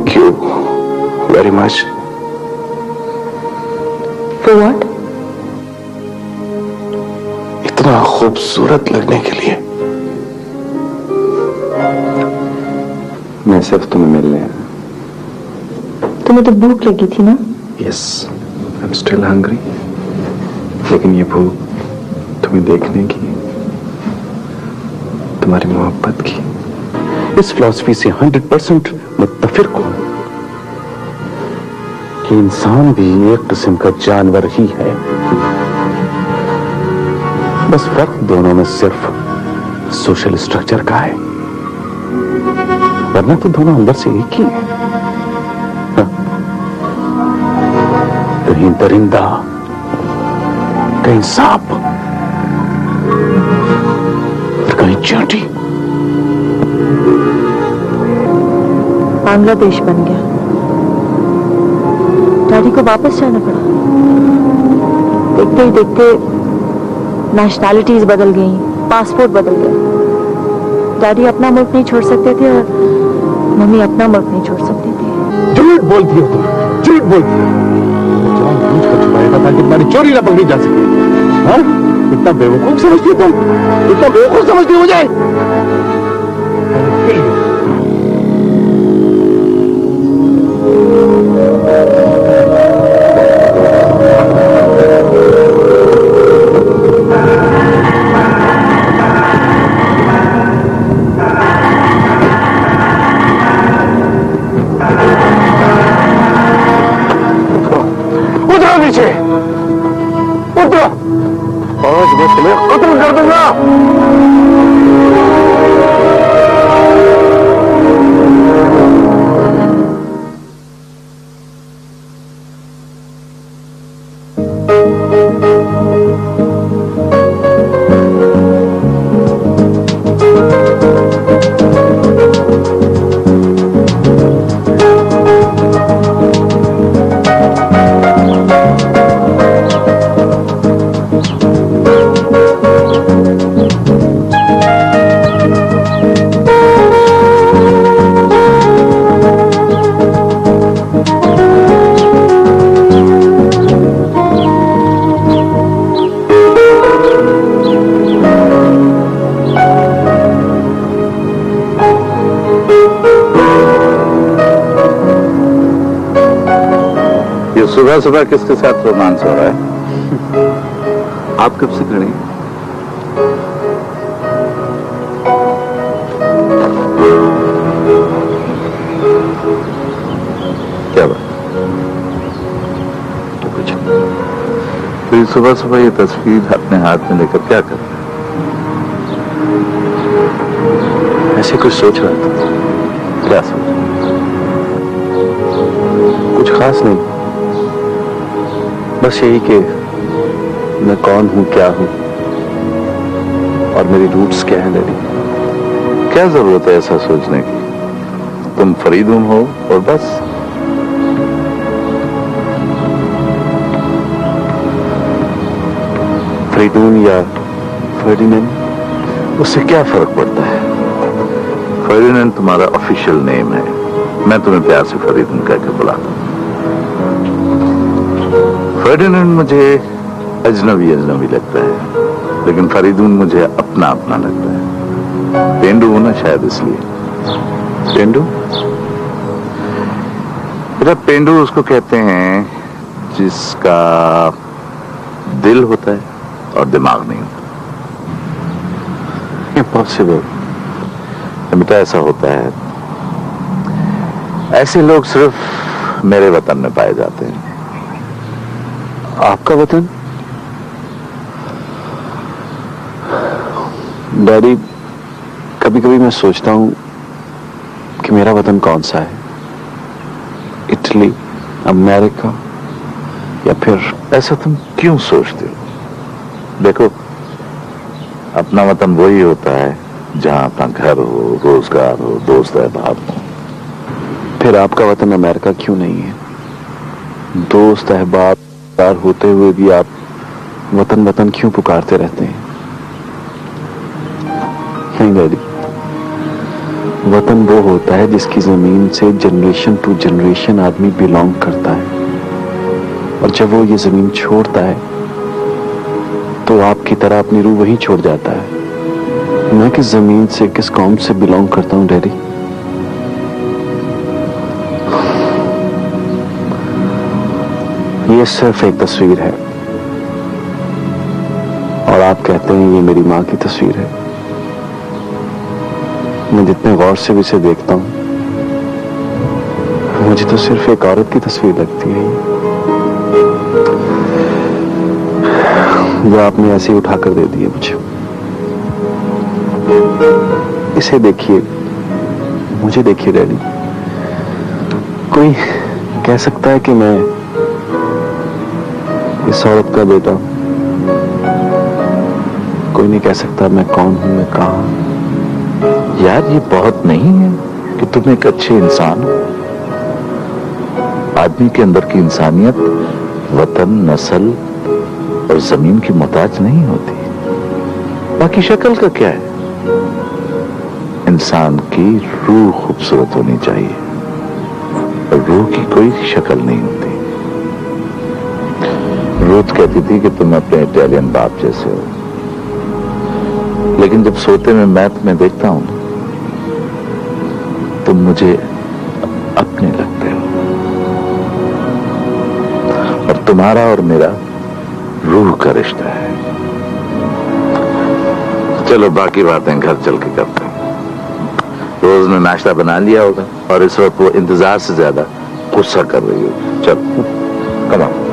Thank you very much. For what? इतना खूबसूरत लगने के लिए। मैं सिर्फ तुम्हें मिलने आया। तुम्हें तो भूख लगी थी ना? Yes, I am still hungry. लेकिन ये भूख तुम्हें देखने की, तुम्हारी मोहब्बत की। इस फिलॉसफी से 100% मुत्तफिक हूं कि इंसान भी एक किस्म का जानवर ही है, बस फर्क दोनों में सिर्फ सोशल स्ट्रक्चर का है, वरना तो दोनों अंदर से एक ही है। कहीं दरिंदा, कहीं सांप और कहीं चींटी। बांग्लादेश बन गया। डैडी को वापस जाना पड़ा। देखते ही देखते नेशनैलिटीज बदल गई, पासपोर्ट बदल गया। डैडी अपना मुल्क नहीं छोड़ सकते थे और मम्मी अपना मुल्क नहीं छोड़ सकती थी। झूठ बोलती हो तुम, झूठ बोलती हो। जानबूझ कर छुपाया था ताकि तुम्हारी चोरी ना पकड़ी जा सके। हाँ? इतना बेवकूफ समझती हो तुम, इतना बेवकूफ समझती हो मुझे। आज मैं तुम्हें कत्ल कर दूंगा। सुबह सुबह किसके साथ रोमांस हो रहा है? आप कब से खड़े हैं? क्या बात? तो कुछ फिर सुबह सुबह ये तस्वीर अपने हाथ में लेकर क्या कर रहे हैं? ऐसे कुछ सोच रहा था। क्या सोच? कुछ खास नहीं, बस यही कि मैं कौन हूं, क्या हूं और मेरी रूट्स क्या हैं डैडी। क्या जरूरत है ऐसा सोचने की? तुम फरीदुन हो और बस। फरीदुन या फर्डिनेंड, उससे क्या फर्क पड़ता है? फर्डिनेंड तुम्हारा ऑफिशियल नेम है। मैं तुम्हें प्यार से फरीदुन कहकर बुलाता हूं। फर्डिनेंड मुझे अजनबी अजनबी लगता है, लेकिन फरीदुन मुझे अपना अपना लगता है। पेंडू हूं ना शायद इसलिए। पेंडू? बेटा, पेंडू उसको कहते हैं जिसका दिल होता है और दिमाग नहीं होता। इम्पॉसिबल। बेटा, ऐसा होता है। ऐसे लोग सिर्फ मेरे वतन में पाए जाते हैं। आपका वतन? डैडी, कभी कभी मैं सोचता हूं कि मेरा वतन कौन सा है, इटली, अमेरिका या फिर। ऐसा तुम क्यों सोचते हो? देखो, अपना वतन वही होता है जहां अपना घर हो, रोजगार हो, दोस्त अहबाब हो। फिर आपका वतन अमेरिका क्यों नहीं है? दोस्त अहबाब होते हुए भी आप वतन वतन क्यों पुकारते रहते हैं? नहीं डैडी, वतन वो होता है जिसकी जमीन से जनरेशन टू जनरेशन आदमी बिलोंग करता है, और जब वो ये जमीन छोड़ता है तो आपकी तरह अपनी रूह वहीं छोड़ जाता है। मैं किस जमीन से, किस कौम से बिलोंग करता हूं डैडी? ये सिर्फ एक तस्वीर है, और आप कहते हैं ये मेरी मां की तस्वीर है। मैं जितने गौर से भी इसे देखता हूं, मुझे तो सिर्फ एक औरत की तस्वीर लगती है, जो आपने ऐसे ही उठाकर दे दी है मुझे। इसे देखिए, मुझे देखिए डैडी। कोई कह सकता है कि मैं इस औरत का बेटा, कोई नहीं कह सकता मैं कौन हूं, मैं कहां हूं। यार ये बहुत नहीं है कि तुम एक अच्छे इंसान हो। आदमी के अंदर की इंसानियत वतन, नस्ल और जमीन की मोहताज नहीं होती। बाकी शक्ल का क्या है? इंसान की रूह खूबसूरत होनी चाहिए, और रूह की कोई शक्ल नहीं होती। रूथ कहती थी कि तुम अपने इटालियन बाप जैसे हो, लेकिन जब सोते में मैं तुम्हें देखता हूं तुम मुझे अपने लगते हो, और तुम्हारा और मेरा रूह का रिश्ता है। चलो बाकी बातें घर चल के करते हैं। रोज ने नाश्ता बना लिया होगा और इस वक्त वो इंतजार से ज्यादा गुस्सा कर रही होगी। चलो कम ऑन।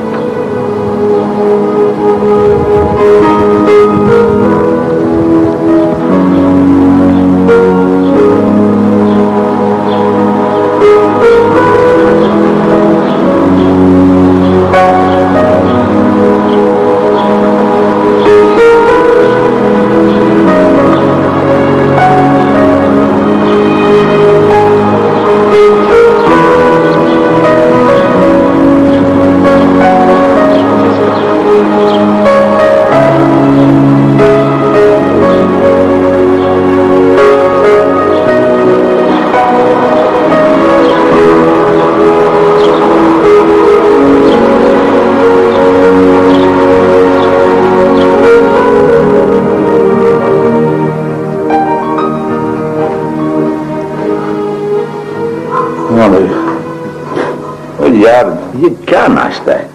यार ये क्या नाश्ता है?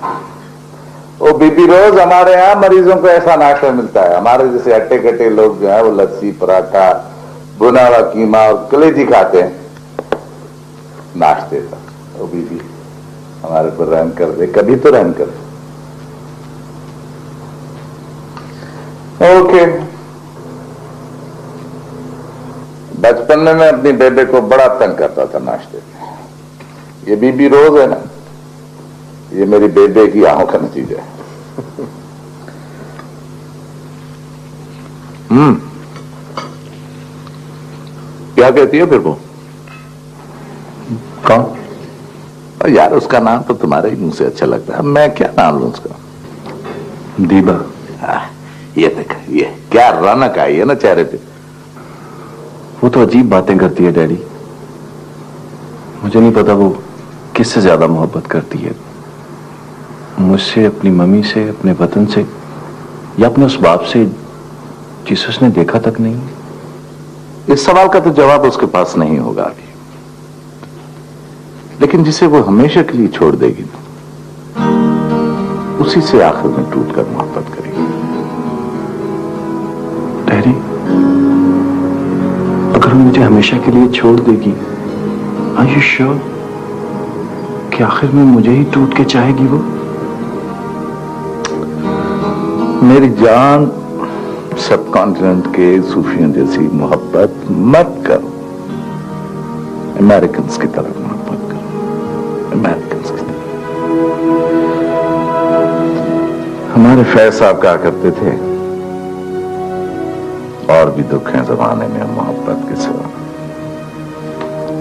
वो बीबी रोज हमारे यहाँ मरीजों को ऐसा नाश्ता मिलता है। हमारे जैसे हट्टे कट्टे लोग जो है वो लस्सी, पराठा, भुना हुआ कीमा और कलेजी खाते हैं नाश्ते का। वो बीबी हमारे पर रहम कर दे, कभी तो रहम कर दे। ओके, बचपन में मैं अपनी बेबे को बड़ा तंग करता था नाश्ते में। ये बीबी रोज है ना, ये मेरी बेबे की आंखों का नतीजा है। क्या कहती है फिर वो? कौन? यार उसका नाम तो तुम्हारे ही मुंह से अच्छा लगता है, मैं क्या नाम लूं उसका? दीबा। ये देख, ये क्या रौनक आई है ना चेहरे पे। वो तो अजीब बातें करती है डैडी। मुझे नहीं पता वो किससे ज्यादा मोहब्बत करती है, मुझसे, अपनी मम्मी से, अपने वतन से, या अपने उस बाप से जिसे उसने देखा तक नहीं। इस सवाल का तो जवाब उसके पास नहीं होगा अभी, लेकिन जिसे वो हमेशा के लिए छोड़ देगी ना, उसी से आखिर में टूटकर मोहब्बत करेगी। डैडी, अगर वो मुझे हमेशा के लिए छोड़ देगी, आर यू श्योर कि आखिर में मुझे ही टूट के चाहेगी वो? मेरी जान, सब कॉन्टिनेंट के सूफियों जैसी मोहब्बत मत करो। अमेरिकन्स की तरफ मोहब्बत करो, अमेरिकन्स की तरफ। हमारे फैज साहब कहा करते थे, और भी दुख हैं जमाने में मोहब्बत के सिवा,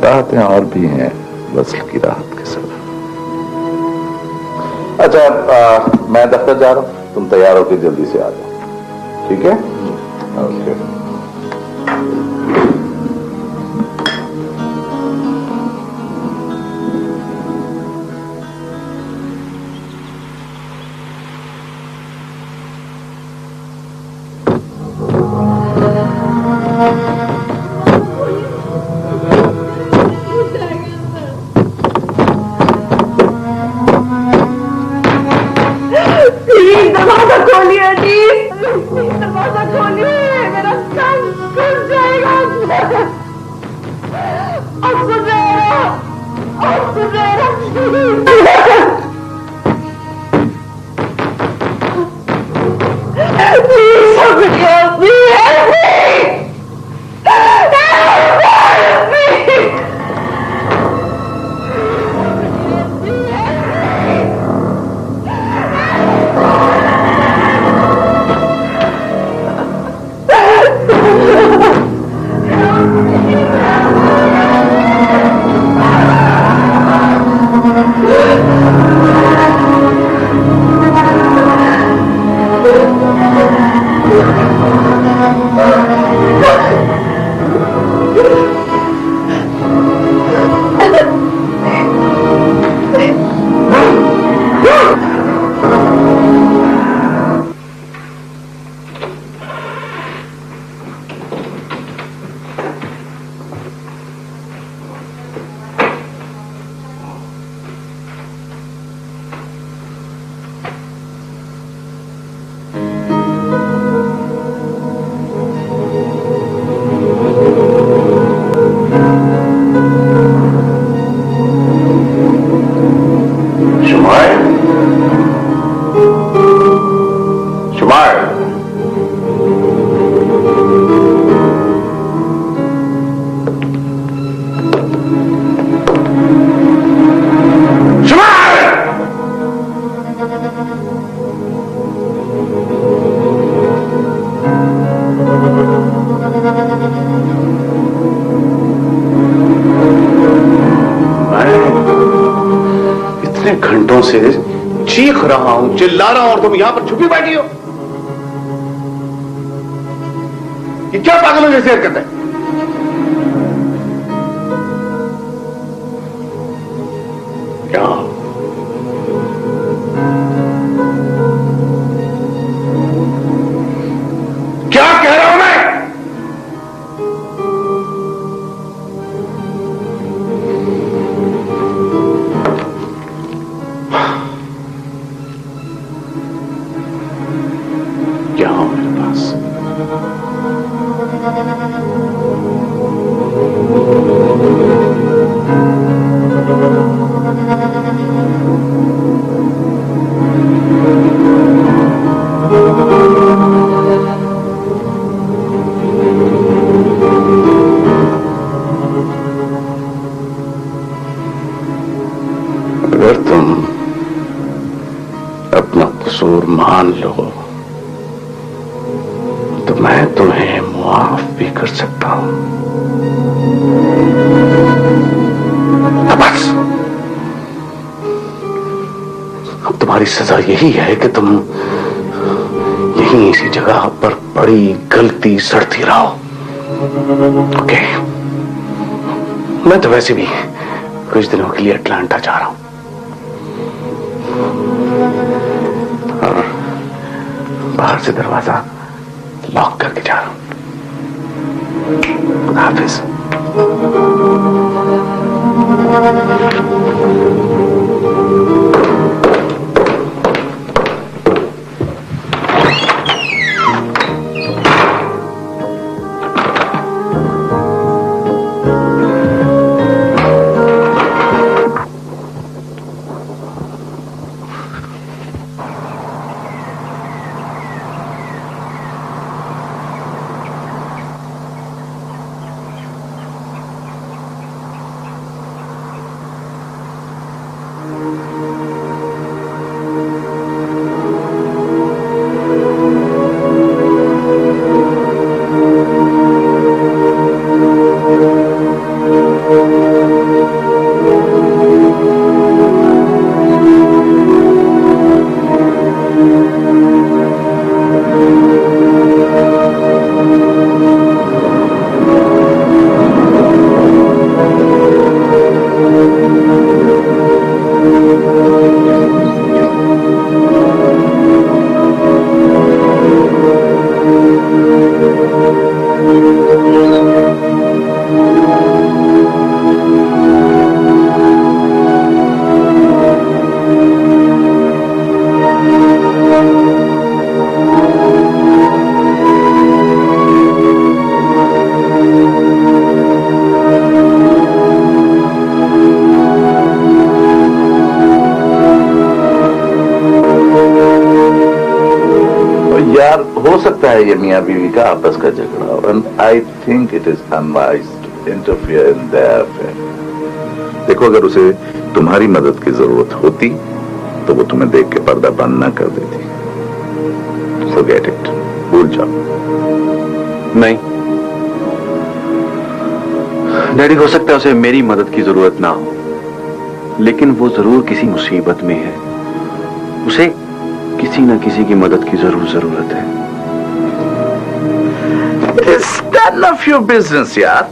राहतें और भी हैं वस्ल की राहत के सिवा। अच्छा, मैं दफ्तर जा रहा हूं, तुम तैयार होकर जल्दी से आ जाओ, ठीक है? ओके। घंटों से चीख रहा हूं, चिल्ला रहा हूं और तुम यहां पर छुपी बैठी हो। ये क्या पागलों जैसे हरकत है? क्या क्या कह रहा हूं मैं? क्या हो मेरे पास? अगर तुम अपना कसूर मान लो तो मैं तुम्हें मुआफ भी कर सकता हूं। बस अब तुम्हारी सजा यही है कि तुम यहीं इसी जगह पर बड़ी गलती सड़ती रहो। ओके, मैं तो वैसे भी कुछ दिनों के लिए अटलांटा जा रहा हूं और बाहर से दरवाजा लॉक करके जा रहा हूं। खुदा हाफिज। सकता है ये मियाँ बीवी का आपस का झगड़ा, and I think it is unwise to interfere in their affair. देखो, अगर उसे तुम्हारी मदद की जरूरत होती तो वो तुम्हें देख के पर्दा बंद ना कर देती। फॉरगेट इट, भूल जाओ। नहीं डैडी, हो सकता है उसे मेरी मदद की जरूरत ना हो, लेकिन वो जरूर किसी मुसीबत में है। उसे किसी न किसी की मदद की जरूर जरूरत है। It's none of your business, यार।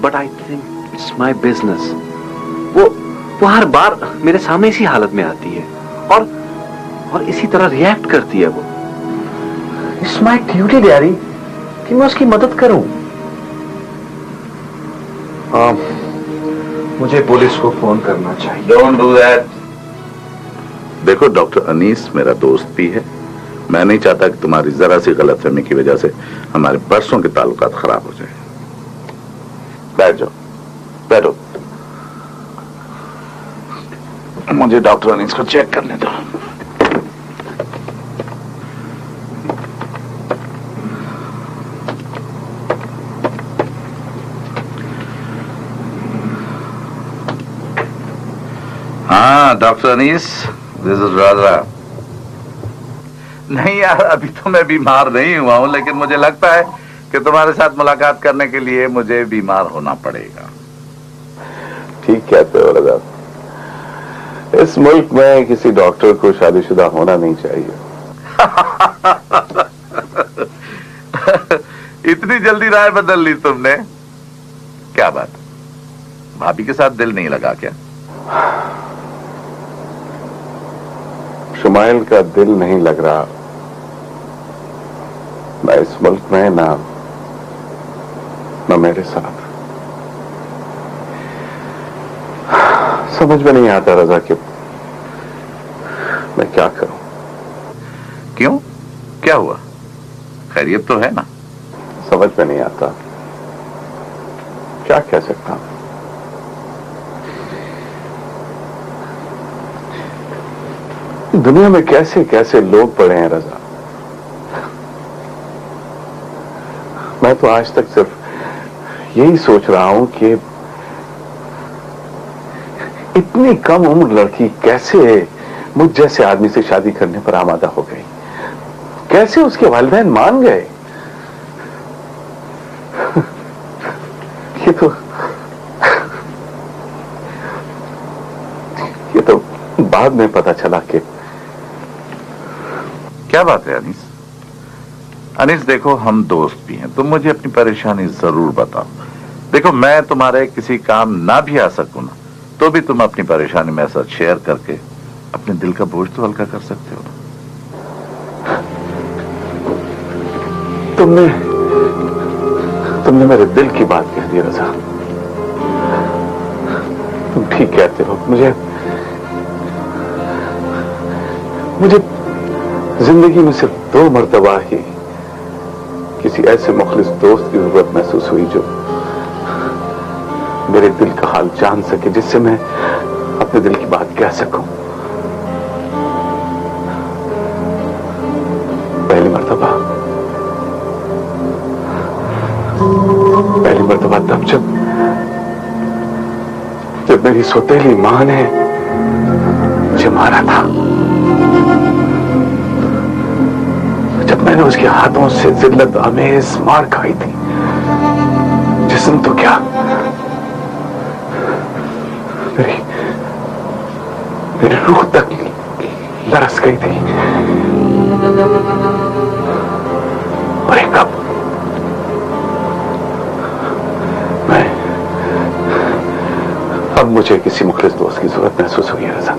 But I think it's my business. वो हर बार मेरे सामने इसी हालत में आती है और इसी तरह रिएक्ट करती है। वो इट्स माई ड्यूटी डैडी कि मैं उसकी मदद करूं। मुझे पुलिस को फोन करना चाहिए। Don't do that. देखो, डॉक्टर अनीस मेरा दोस्त भी है। मैं नहीं चाहता कि तुम्हारी जरा सी गलतफहमी की वजह से हमारे बरसों के ताल्लुकात खराब हो जाए। बैठ जाओ, बैठो। मुझे डॉक्टर अनीस को चेक करने दो। हाँ डॉक्टर अनीस, दिस इज राजा। नहीं यार, अभी तो मैं बीमार नहीं हुआ हूं, लेकिन मुझे लगता है कि तुम्हारे साथ मुलाकात करने के लिए मुझे बीमार होना पड़ेगा। ठीक कहते हो रजा। इस मुल्क में किसी डॉक्टर को शादीशुदा होना नहीं चाहिए। इतनी जल्दी राय बदल ली तुमने? क्या बात, भाभी के साथ दिल नहीं लगा क्या? शुमाइल का दिल नहीं लग रहा ना इस मुल्क में, ना मेरे साथ। समझ में नहीं आता रजा कि मैं क्या करूं। क्यों, क्या हुआ? खैरियत तो है ना? समझ में नहीं आता, क्या कह सकता हूं। दुनिया में कैसे कैसे लोग पड़े हैं रजा। मैं तो आज तक सिर्फ यही सोच रहा हूं कि इतनी कम उम्र लड़की कैसे मुझ जैसे आदमी से शादी करने पर आमादा हो गई, कैसे उसके वालिदैन मान गए। ये तो बाद में पता चला कि। क्या बात है अनीस? अनीस देखो, हम दोस्त भी हैं, तुम मुझे अपनी परेशानी जरूर बताओ। देखो, मैं तुम्हारे किसी काम ना भी आ सकूं ना, तो भी तुम अपनी परेशानी मेरे साथ शेयर करके अपने दिल का बोझ तो हल्का कर सकते हो। तुमने मेरे दिल की बात कह दी रजा। तुम ठीक कहते हो। मुझे जिंदगी में सिर्फ 2 मर्तबा ही किसी ऐसे मुखलिस दोस्त की जरूरत महसूस हुई जो मेरे दिल का हाल जान सके, जिससे मैं अपने दिल की बात कह सकूं। पहली मर्तबा तब जब मेरी सौतेली मां ने मुझे मारा था, जब मैंने उसके हाथों से जिल्लत आमेज मार खाई थी। जिस्म तो क्या, मेरी रूह तक लरस गई थी। और एक कब अब मुझे किसी मुखलिस दोस्त की जरूरत महसूस हुई है रजा।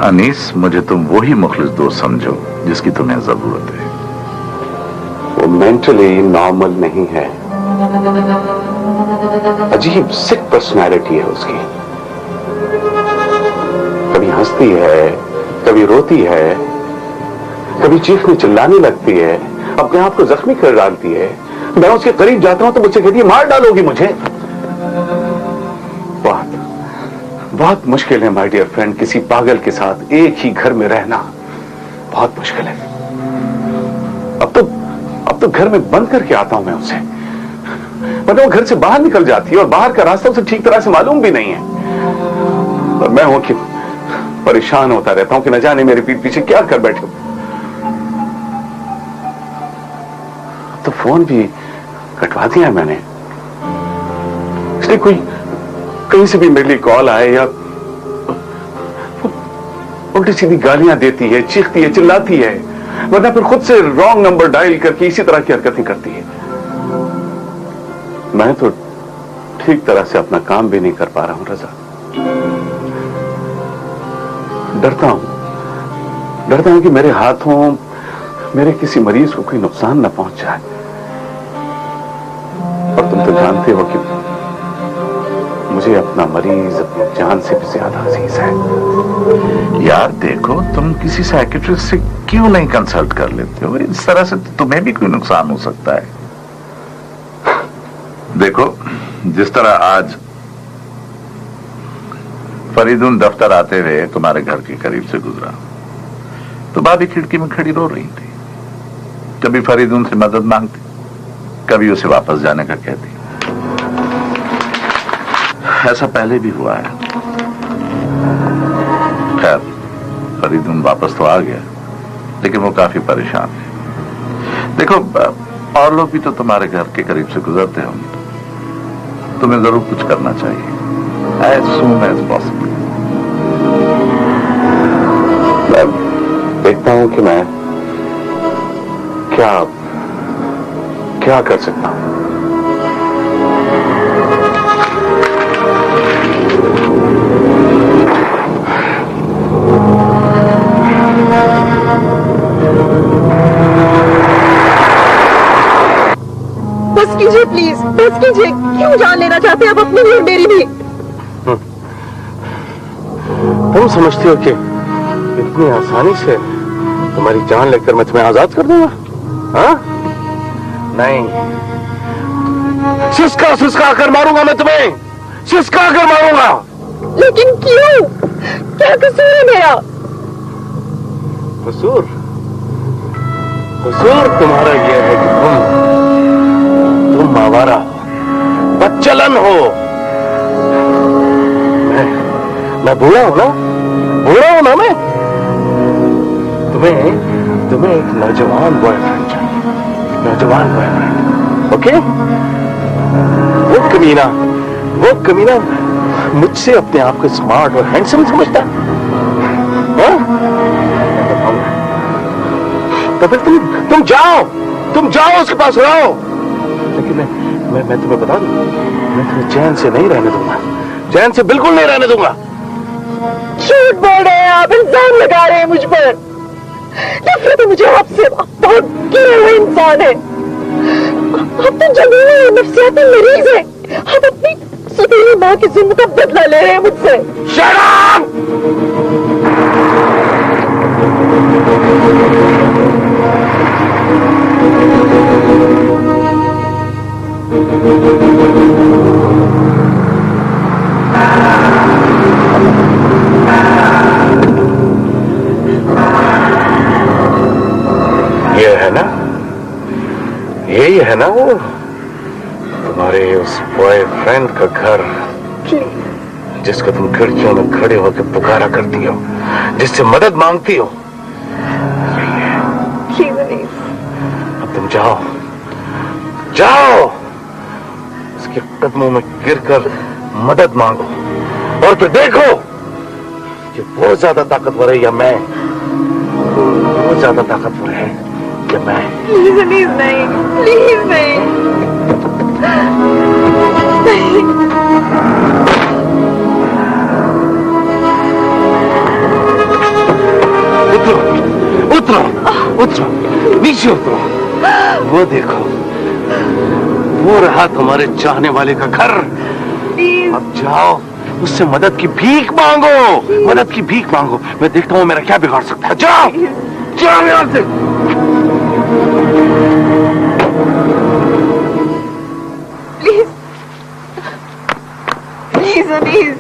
अनीस, मुझे तुम वही मुखलिस दोस्त समझो जिसकी तुम्हें जरूरत है। वो मेंटली नॉर्मल नहीं है, अजीब सिक पर्सनैलिटी है उसकी। कभी हंसती है, कभी रोती है, कभी चीखने चिल्लाने लगती है, अपने आप को जख्मी कर डालती है। मैं उसके करीब जाता हूं तो मुझसे कहती है मार डालोगी मुझे। बहुत मुश्किल है माय डियर फ्रेंड, किसी पागल के साथ एक ही घर में रहना बहुत मुश्किल है। अब तो घर में बंद करके आता हूं मैं उसे, वरना वो घर से बाहर निकल जाती है और बाहर का रास्ता उसे ठीक तरह से मालूम भी नहीं है। और मैं हूं कि परेशान होता रहता हूं कि न जाने मेरे पीठ पीछे क्या कर बैठे। तो फोन भी कटवा दिया मैंने, इसलिए कोई कहीं से भी मेरे लिए कॉल आए या उल्टी सीधी गालियां देती है, चीखती है, चिल्लाती है, वरना फिर खुद से रॉन्ग नंबर डायल करके इसी तरह की हरकतें करती है। मैं तो ठीक तरह से अपना काम भी नहीं कर पा रहा हूं रजा। डरता हूं कि मेरे हाथों मेरे किसी मरीज को कोई नुकसान न पहुंच जाए। और तुम तो जानते हो कि मुझे अपना मरीज अपनी जान से भी ज्यादा अजीज है। यार देखो, तुम किसी साइकियाट्रिस्ट से क्यों नहीं कंसल्ट कर लेते हो? इस तरह से तुम्हें भी कोई नुकसान हो सकता है। देखो, जिस तरह आज फरीदुन दफ्तर आते हुए तुम्हारे घर के करीब से गुजरा, तो भाभी खिड़की में खड़ी रो रही थी। कभी फरीदुन से मदद मांगती, कभी उसे वापस जाने का कहती। ऐसा पहले भी हुआ है। खैर, फरीदुन वापस तो आ गया, लेकिन वो काफी परेशान है। देखो, और लोग भी तो तुम्हारे घर के करीब से गुजरते होंगे, तुम्हें जरूर कुछ करना चाहिए, as soon as possible। मैं देखता हूं कि मैं क्या कर सकता हूं। बस कीजिए प्लीज, बस कीजिए। क्यों जान लेना चाहते हैं आप अपनी भी और मेरी भी? तुम समझते हो कि इतनी आसानी से तुम्हारी जान लेकर मैं तुम्हें आजाद कर दूंगा? हाँ? नहीं, सिसका कर मारूंगा मैं तुम्हें, सिसका कर मारूंगा। लेकिन क्यों? क्या कसूर है मेरा? कसूर तुम्हारा यह है कि तुम आवारा बच्चलन हो। मैं बूढ़ा हूं ना मैं। तुम्हें एक नौजवान बॉयफ्रेंड चाहिए, नौजवान बॉयफ्रेंड, ओके? वो कमीना मुझसे अपने आप को स्मार्ट और हैंडसम समझता है। तो फिर तुम जाओ उसके पास रहो। लेकिन मैं तुम्हें बता दूं, मैं तुम्हें चैन से नहीं रहने दूंगा, चैन से बिल्कुल नहीं रहने दूंगा। झूठ बोल रहे हैं आप, इल्जाम लगा रहे हैं मुझ पर। नफरत है मुझे आपसे, आप बहुत गिरे हुए इंसान हैं। आप तो जमीनी और नफ्सियाती मरीज हैं। आप अपनी सुधीरी माँ की जुल्म का बदला ले रहे हैं मुझसे। Shut up! ये है ना वो तुम्हारे उस बॉयफ्रेंड का घर, जिसको तुम खिड़कियों में खड़े होकर पुकारा करती हो, जिससे मदद मांगती हो। अब तुम जाओ उसके कदमों में गिरकर मदद मांगो, और फिर देखो कि वो ज्यादा ताकतवर है या मैं, वो ज्यादा ताकतवर है या मैं। प्लीज अनीस, नहीं, प्लीज नहीं। उतरो, नीचे उतरो। वो देखो, वो रहा तुम्हारे चाहने वाले का घर। अब जाओ, उससे मदद की भीख मांगो। मैं देखता हूँ मेरा क्या बिगाड़ सकता है। जाओ यहाँ से। Please Anees.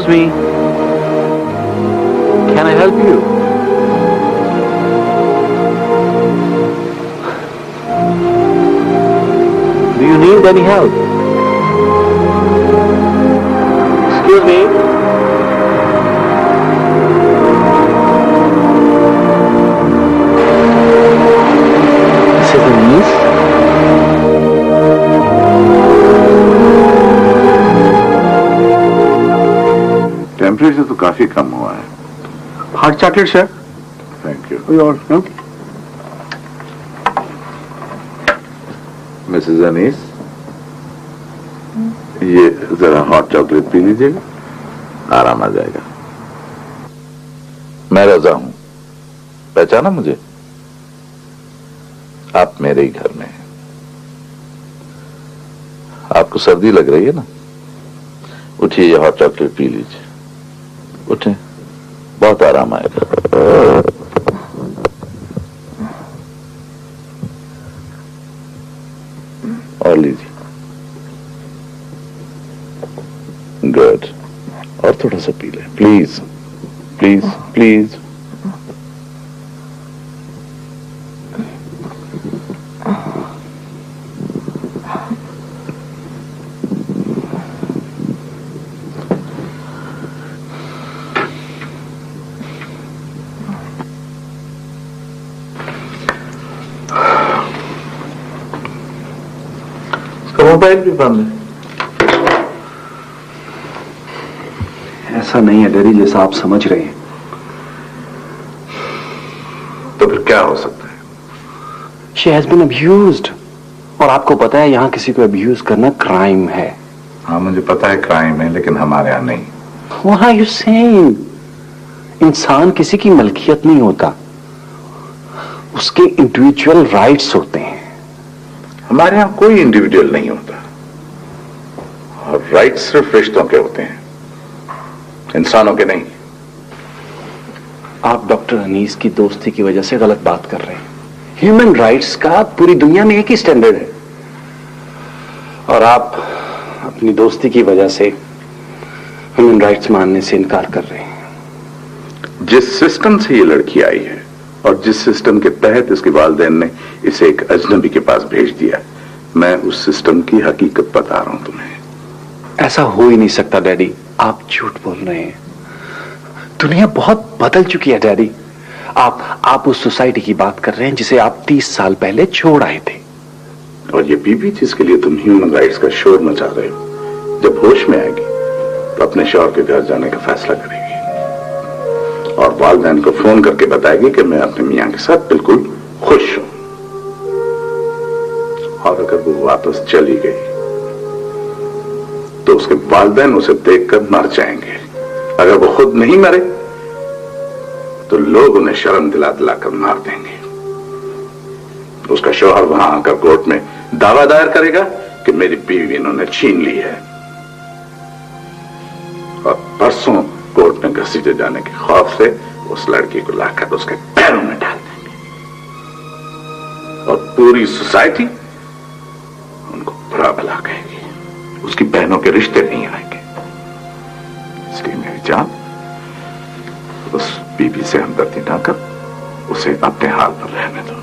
Excuse me. Can I help you? Do you need any help? Excuse me. This is Anise. Temperature तो काफी कम हुआ है। Hot chocolate sir. Thank you. कोई और no? मिसेज अनीस, ये जरा हॉट चॉकलेट पी लीजिएगा, आराम आ जाएगा। मैं रजा हूं, पहचाना मुझे? आप मेरे ही घर में हैं। आपको सर्दी लग रही है ना? उठिए, ये हॉट चॉकलेट पी लीजिए। उठे, बहुत आराम आएगा। और लीजिए। गुड। और थोड़ा सा पी लें, प्लीज प्लीज प्लीज। मोबाइल भी बंद है। ऐसा नहीं है डैडी जैसा आप समझ रहे हैं। तो फिर क्या हो सकता है? She has been abused। और आपको पता है यहां किसी को अब्यूज करना क्राइम है। हाँ, मुझे पता है क्राइम है, लेकिन हमारे यहां नहीं। What are you saying? इंसान किसी की मलकियत नहीं होता, उसके इंडिविजुअल राइट्स होते हैं। हमारे यहां कोई इंडिविजुअल नहीं होता, और राइट सिर्फ रिश्तों के होते हैं, इंसानों के नहीं। आप डॉक्टर अनीस की दोस्ती की वजह से गलत बात कर रहे हैं। ह्यूमन राइट्स का पूरी दुनिया में एक ही स्टैंडर्ड है, और आप अपनी दोस्ती की वजह से ह्यूमन राइट्स मानने से इनकार कर रहे हैं। जिस सिस्टम से ये लड़की आई है और जिस सिस्टम के तहत इसके वालिदैन ने इसे एक अजनबी के पास भेज दिया, मैं उस सिस्टम की हकीकत बता रहा हूं तुम्हें। ऐसा हो ही नहीं सकता डैडी, आप झूठ बोल रहे हैं। दुनिया बहुत बदल चुकी है डैडी। आप उस सोसाइटी की बात कर रहे हैं जिसे आप 30 साल पहले छोड़ आए थे। और ये बीबी जिसके लिए तुम ह्यूमन राइट्स का शोर मचा रहे हो, जब होश में आएगी तो अपने शौहर के घर जाने का फैसला करेगी और वालिदैन को फोन करके बताएगी कि मैं अपने मियां के साथ बिल्कुल खुश हूं। और अगर वो वापस चली गई तो उसके वालिदैन उसे देखकर मर जाएंगे। अगर वो खुद नहीं मरे तो लोग उन्हें शर्म दिला दिलाकर मार देंगे। उसका शौहर वहां आकर कोर्ट में दावा दायर करेगा कि मेरी बीवी इन्होंने छीन ली है, और परसों कोर्ट में घसीटे जाने के खौफ से उस लड़की को लाकर उसके पैरों में डाल देंगे, और पूरी सोसाइटी उनको बुरा भला कहेगी। उसकी बहनों के रिश्ते नहीं आएंगे। इसलिए मेरी जान, उस बीबी से हमदर्दी ना कर, उसे अपने हाल पर रहने दो।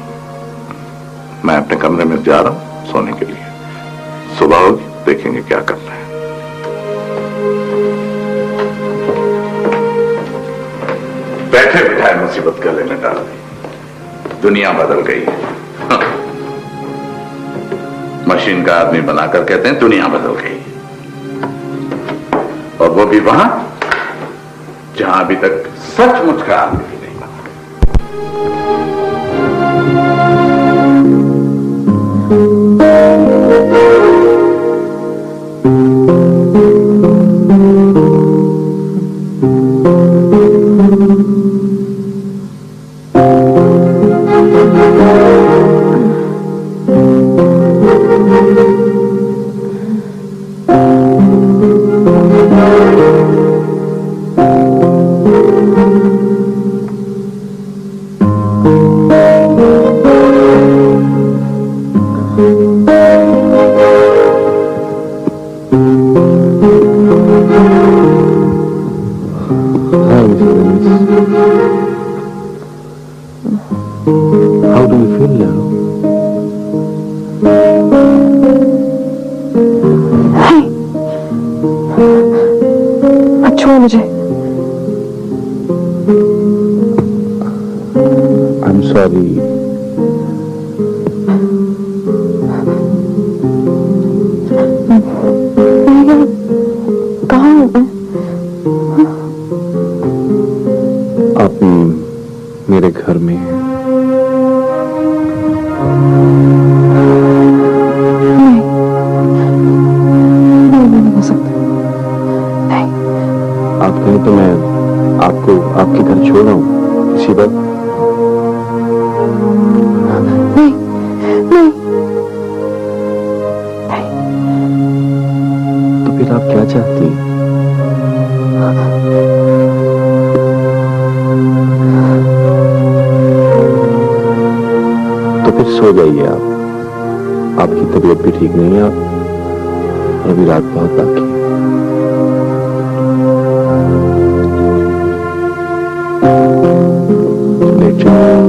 मैं अपने कमरे में जा रहा हूं सोने के लिए। सुबह होगी, देखेंगे क्या करना है। बैठे बिठाए मुसीबत गले में डाल दी। दुनिया बदल गई है। मशीन का आदमी बनाकर कहते हैं दुनिया बदल गई, और वो भी वहां जहां अभी तक सचमुच का आदमी भी नहीं बना। How do you feel now? अब छोड़ मुझे। I'm sorry. कहाँ हूँ मैं? आप मेरे घर में हैं। नहीं हो सकता। नहीं। आप कहें तो मैं आपको आपके घर छोड़ रहा हूँ इसी वक्त। नहीं नहीं तो फिर आप क्या चाहती हैं? तो फिर सो जाइए आप। आपकी तबीयत भी ठीक नहीं है। आप अभी रात बहुत बाकी है। लेट जाओ।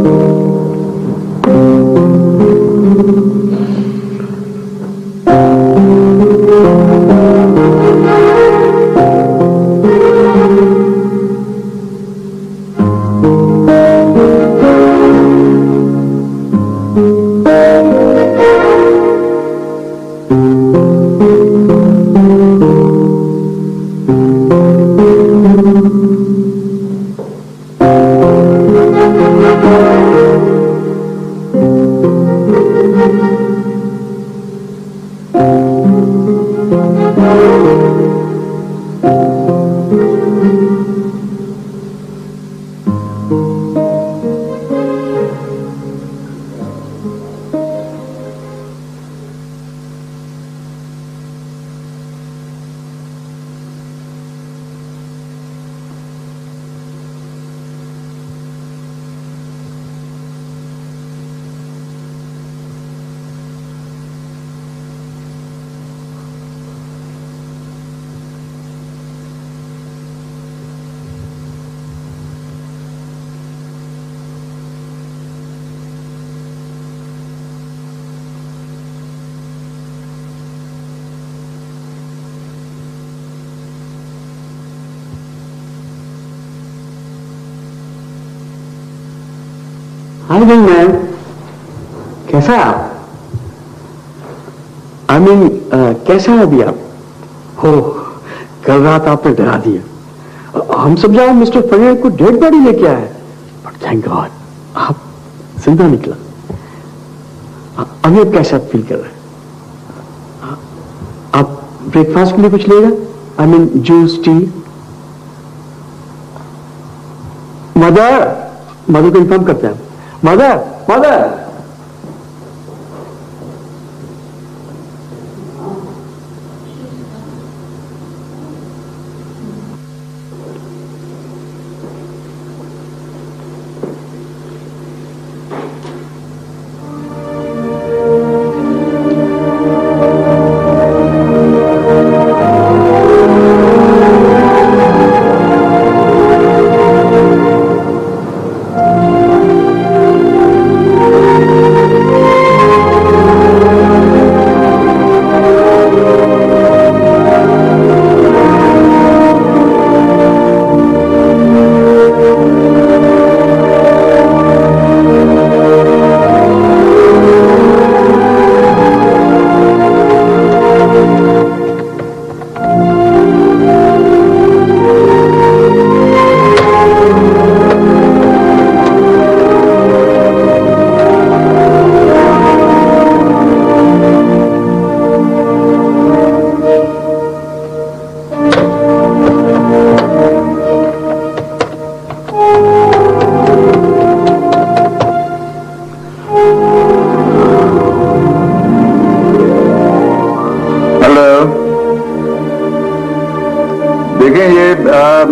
हाय यंग मैन, कैसा है आप? आई मीन कैसा है अभी आप? हो, कल रात आपने डरा दिया। हम सब जाए मिस्टर फरीद को डेड बॉडी लेके आए, बट थैंक गॉड आप जिंदा निकला। अभी आप कैसा फील कर रहे हैं? आप ब्रेकफास्ट के लिए कुछ लेगा? I mean juice, T? Mother को इन्फॉर्म करते हैं। मदर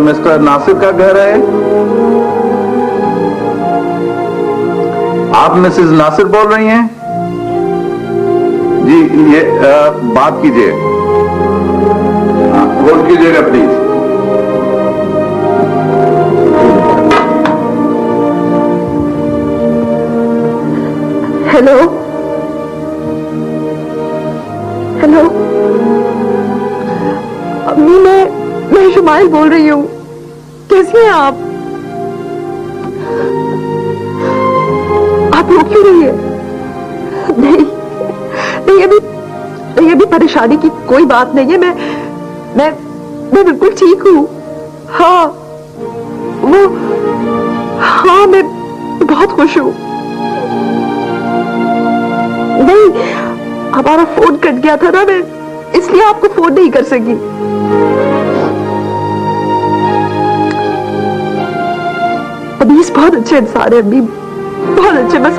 मिस्टर नासिर का घर है? आप मिसेस नासिर बोल रही हैं? जी, ये बात कीजिए, होल्ड कीजिएगा प्लीज। अम्मी मैं शुमाइल बोल रही हूँ। कैसी हैं आप? आप रो क्यों रही है? नहीं अभी परेशानी की कोई बात नहीं है। मैं बिल्कुल ठीक हूँ। हाँ मैं बहुत खुश हूँ। नहीं, हमारा फोन कट गया था ना, मैं इसलिए आपको फोन नहीं कर सकी। अबीस बहुत अच्छे इंसान है अम्मी, बहुत अच्छे, बस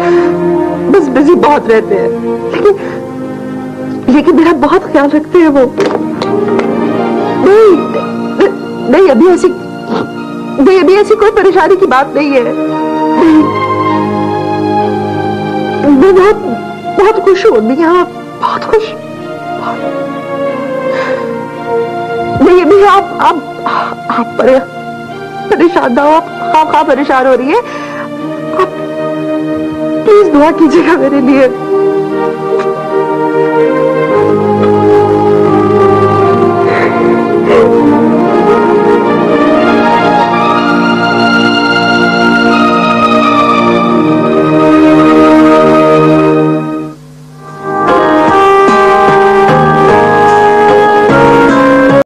बिजी बहुत रहते हैं, लेकिन मेरा बहुत ख्याल रखते हैं वो। नहीं अभी ऐसी कोई परेशानी की बात नहीं है। मैं बहुत खुश हूँ अम्मी, हाँ बहुत खुश। नहीं अभी आप परेशान ना हो। आप परेशान हो रही है। आप प्लीज दुआ कीजिएगा मेरे लिए।